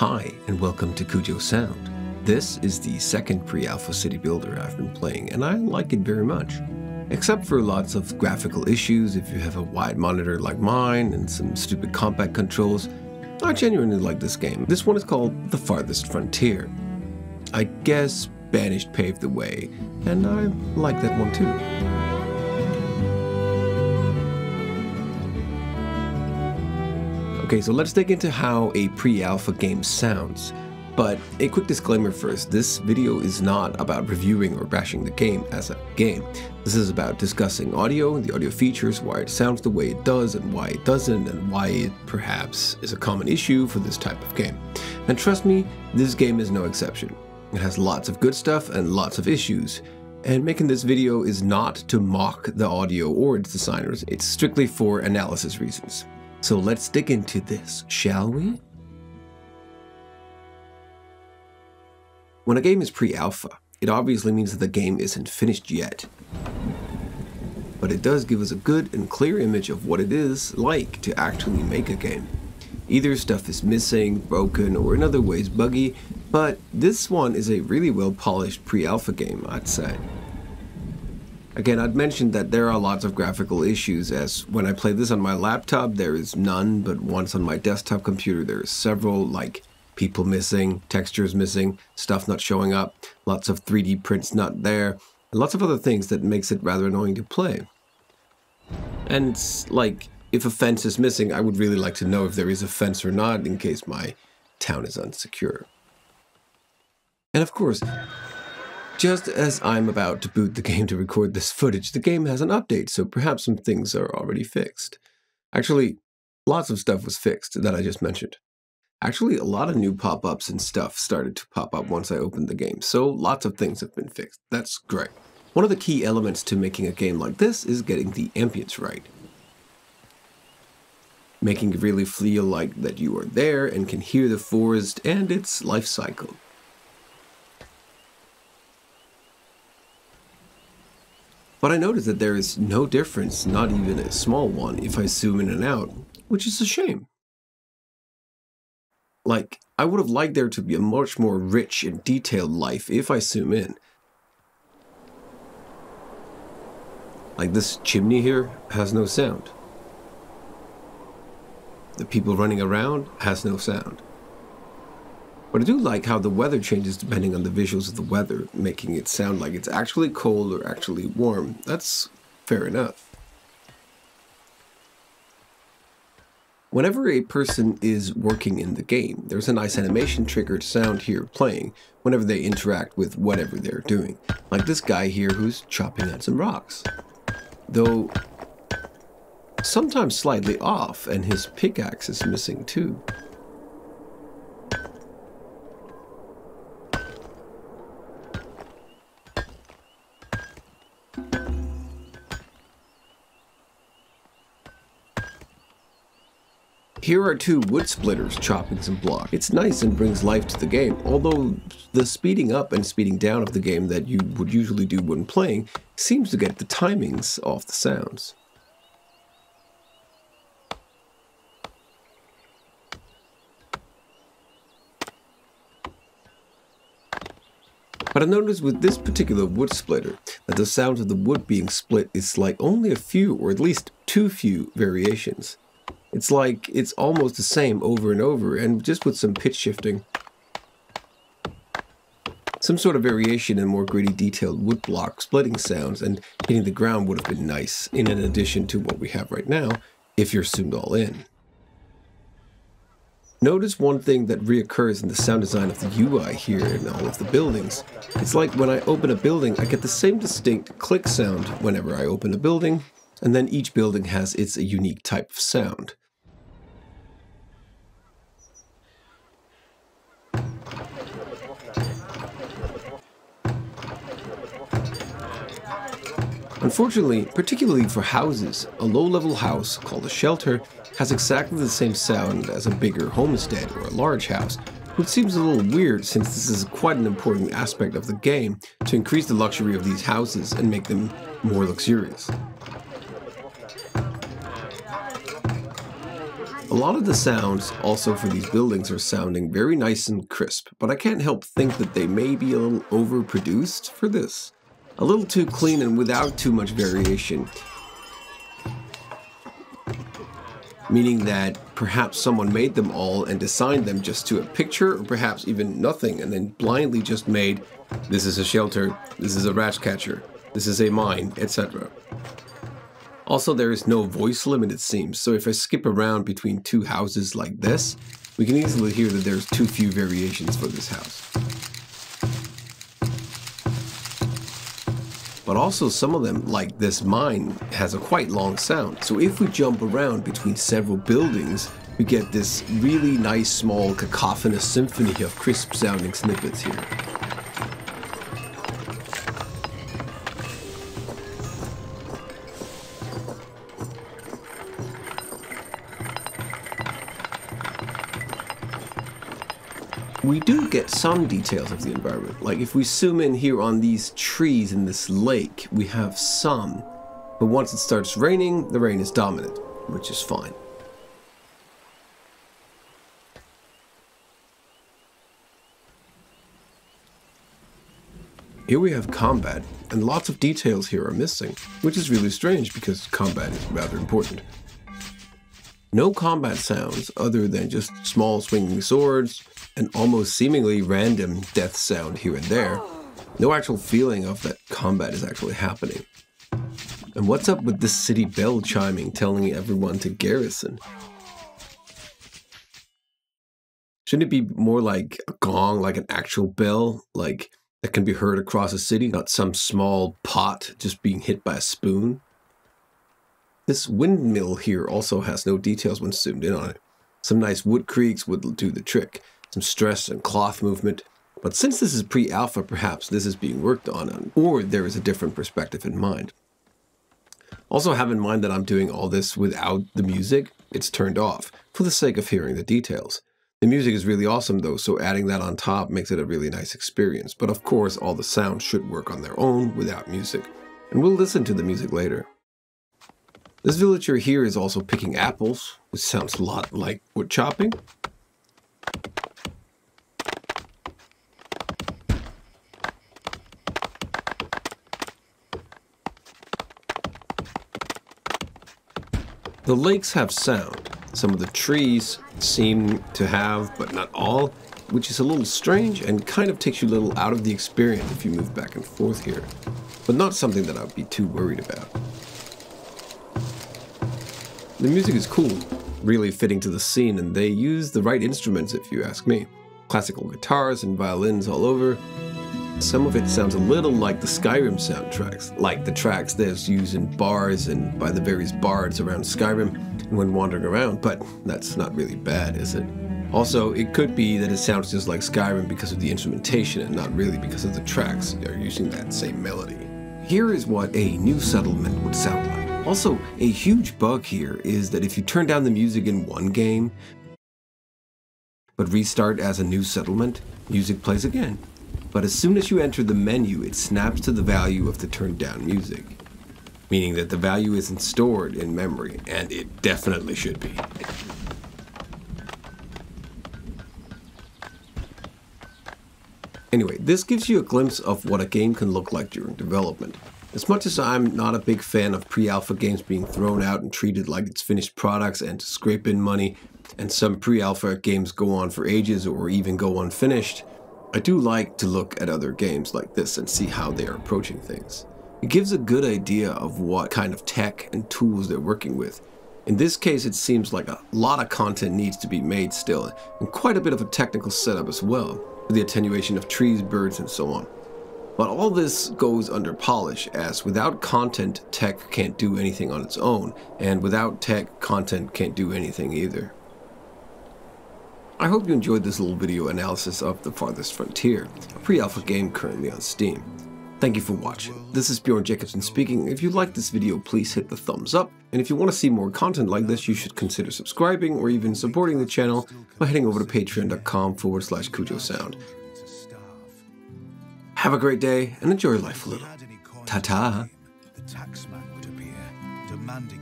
Hi, and welcome to Cujo Sound. This is the second pre-alpha city builder I've been playing, and I like it very much. Except for lots of graphical issues if you have a wide monitor like mine and some stupid compact controls, I genuinely like this game. This one is called The Farthest Frontier. I guess Banished paved the way, and I like that one too. Okay, so let's dig into how a pre-alpha game sounds. But a quick disclaimer first, this video is not about reviewing or bashing the game as a game. This is about discussing audio, the audio features, why it sounds the way it does and why it doesn't, and why it perhaps is a common issue for this type of game. And trust me, this game is no exception. It has lots of good stuff and lots of issues. And making this video is not to mock the audio or its designers, it's strictly for analysis reasons. So let's dig into this, shall we? When a game is pre-alpha, it obviously means that the game isn't finished yet. But it does give us a good and clear image of what it is like to actually make a game. Either stuff is missing, broken, or in other ways buggy, but this one is a really well-polished pre-alpha game, I'd say. Again, I'd mentioned that there are lots of graphical issues, as when I play this on my laptop there is none, but once on my desktop computer there are several, like people missing, textures missing, stuff not showing up, lots of 3D prints not there, and lots of other things that makes it rather annoying to play. And like, if a fence is missing, I would really like to know if there is a fence or not in case my town is unsecure. And of course, just as I'm about to boot the game to record this footage, the game has an update, so perhaps some things are already fixed. Actually, lots of stuff was fixed that I just mentioned. Actually, a lot of new pop-ups and stuff started to pop up once I opened the game, so lots of things have been fixed. That's great. One of the key elements to making a game like this is getting the ambience right. Making it really feel like that you are there and can hear the forest and its life cycle. But I noticed that there is no difference, not even a small one, if I zoom in and out, which is a shame. Like, I would have liked there to be a much more rich and detailed life if I zoom in. Like this chimney here has no sound. The people running around has no sound. But I do like how the weather changes depending on the visuals of the weather, making it sound like it's actually cold or actually warm. That's fair enough. Whenever a person is working in the game, there's a nice animation triggered sound here playing whenever they interact with whatever they're doing. Like this guy here who's chopping at some rocks. Though sometimes slightly off, and his pickaxe is missing too. Here are two wood splitters chopping some block. It's nice and brings life to the game, although the speeding up and speeding down of the game that you would usually do when playing seems to get the timings off the sounds. But I noticed with this particular wood splitter that the sound of the wood being split is like only a few, or at least too few, variations. It's like it's almost the same over and over, and just with some pitch shifting. Some sort of variation in more gritty detailed wood block splitting sounds and hitting the ground would have been nice, in addition to what we have right now, if you're zoomed all in. Notice one thing that reoccurs in the sound design of the UI here in all of the buildings. It's like when I open a building, I get the same distinct click sound whenever I open a building, and then each building has its unique type of sound. Unfortunately, particularly for houses, a low-level house called a shelter has exactly the same sound as a bigger homestead or a large house, which seems a little weird since this is quite an important aspect of the game to increase the luxury of these houses and make them more luxurious. A lot of the sounds also for these buildings are sounding very nice and crisp, but I can't help think that they may be a little overproduced for this. A little too clean and without too much variation. Meaning that perhaps someone made them all and designed them just to a picture, or perhaps even nothing, and then blindly just made, this is a shelter, this is a rat catcher, this is a mine, etc. Also, there is no voice limit, it seems, so if I skip around between two houses like this, we can easily hear that there's too few variations for this house. But also some of them, like this mine, has a quite long sound. So if we jump around between several buildings, we get this really nice small cacophonous symphony of crisp sounding snippets here. We do get some details of the environment. Like if we zoom in here on these trees in this lake, we have some. But once it starts raining, the rain is dominant, which is fine. Here we have combat, and lots of details here are missing, which is really strange because combat is rather important. No combat sounds other than just small swinging swords, and almost seemingly random death sound here and there. No actual feeling of that combat is actually happening. And what's up with this city bell chiming, telling everyone to garrison? Shouldn't it be more like a gong, like an actual bell, like that can be heard across a city, not some small pot just being hit by a spoon? This windmill here also has no details when zoomed in on it. Some nice wood creaks would do the trick. Some stress and cloth movement, but since this is pre-alpha, perhaps this is being worked on, or there is a different perspective in mind. Also have in mind that I'm doing all this without the music. It's turned off, for the sake of hearing the details. The music is really awesome though, so adding that on top makes it a really nice experience, but of course all the sounds should work on their own without music, and we'll listen to the music later. This villager here is also picking apples, which sounds a lot like wood chopping. The lakes have sound. Some of the trees seem to have, but not all, which is a little strange and kind of takes you a little out of the experience if you move back and forth here, but not something that I would be too worried about. The music is cool, really fitting to the scene, and they use the right instruments if you ask me. Classical guitars and violins all over. Some of it sounds a little like the Skyrim soundtracks, like the tracks that's used in bars and by the various bards around Skyrim when wandering around, but that's not really bad, is it? Also, it could be that it sounds just like Skyrim because of the instrumentation and not really because of the tracks that are using that same melody. Here is what a new settlement would sound like. Also, a huge bug here is that if you turn down the music in one game, but restart as a new settlement, music plays again. But as soon as you enter the menu, it snaps to the value of the turned down music, meaning that the value isn't stored in memory, and it definitely should be. Anyway, this gives you a glimpse of what a game can look like during development. As much as I'm not a big fan of pre-alpha games being thrown out and treated like it's finished products and to scrape in money, and some pre-alpha games go on for ages or even go unfinished, I do like to look at other games like this and see how they are approaching things. It gives a good idea of what kind of tech and tools they're working with. In this case, it seems like a lot of content needs to be made still, and quite a bit of a technical setup as well, for the attenuation of trees, birds, and so on. But all this goes under polish, as without content, tech can't do anything on its own, and without tech, content can't do anything either. I hope you enjoyed this little video analysis of The Farthest Frontier, a pre-alpha game currently on Steam. Thank you for watching. This is Bjørn Jacobsen speaking. If you liked this video, please hit the thumbs up. And if you want to see more content like this, you should consider subscribing or even supporting the channel by heading over to patreon.com/Cujo Sound. Have a great day and enjoy life a little. Ta-ta. The taxman would appear, demanding